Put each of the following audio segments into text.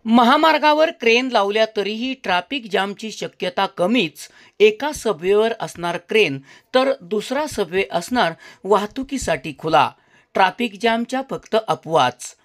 महामार्गावर क्रेन लावल्या तरीही ट्रॅफिक जामची शक्यता कमीच. एका सबवेवर असणार क्रेन तर दुसरा सबवे असणार वाहतुकीसाठी खुला. ट्रॅफिक जामच्या फक्त अफवाच.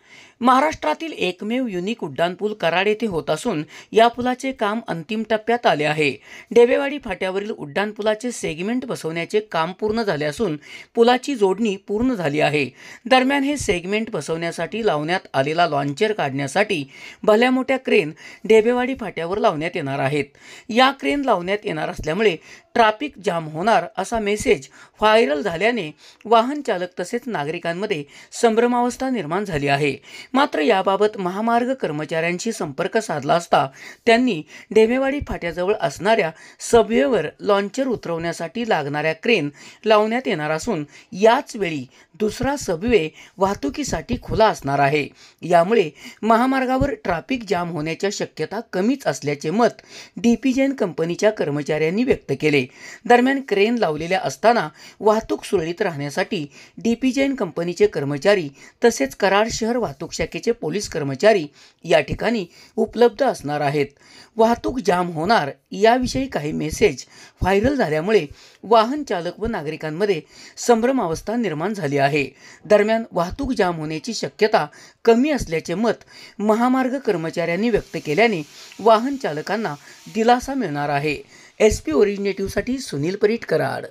महाराष्ट्रातील एकमेव युनिक उड्डाणपूल कराड येथे होत असून या पुलाचे काम अंतिम टप्प्यात आले आहे. ढेबेवाडी फाट्यावरील उड्डाणपुलाचे सेगमेंट बसवण्याचे काम पूर्ण झाले असून पुलाची जोडणी पूर्ण झाली आहे. दरम्यान हे सेगमेंट बसवण्यासाठी लावण्यात आलेला लॉन्चर काढण्यासाठी भल्या मोठ्या क्रेन ढेबेवाडी फाट्यावर लावण्यात येणार आहेत. या क्रेन लावण्यात येणार असल्यामुळे ट्रॅफिक जाम होणार असा मेसेज व्हायरल झाल्याने वाहन चालक तसेच नागरिकांमध्ये संभ्रमावस्था निर्माण झाली आहे. मात्र याबाबत महामार्ग कर्मचाऱ्यांशी संपर्क साधला असता त्यांनी ढेबेवाडी फाट्याजवळ असणाऱ्या सबवेवर लॉन्चर उतरवण्यासाठी लागणाऱ्या क्रेन लावण्यात येणार असून याच वेळी दुसरा सबवे वाहतुकीसाठी खुला असणार आहे. यामुळे महामार्गावर ट्रॅफिक जाम होण्याच्या शक्यता कमीच असल्याचे मत डीपी जैन कंपनीच्या कर्मचाऱ्यांनी व्यक्त केले. दरम्यान क्रेन लावलेल्या असताना वाहतूक सुरळीत राहण्यासाठी डीपी जैन कंपनीचे कर्मचारी तसेच कराड शहर वाहतूक शाखेचे पोलीस कर्मचारी या ठिकाणी उपलब्ध असणार आहेत. वाहतूक जाम होणार याविषयी काही मेसेज व्हायरल झाल्यामुळे वाहन चालक व नागरिकांमध्ये संभ्रमावस्था निर्माण झाली आहे. दरम्यान वाहतूक जाम होण्याची शक्यता कमी असल्याचे मत महामार्ग कर्मचाऱ्यांनी व्यक्त केल्याने वाहन चालकांना दिलासा मिळणार आहे. SP ओरिजिनेटिव्हसाठी सुनील परीट, कराड.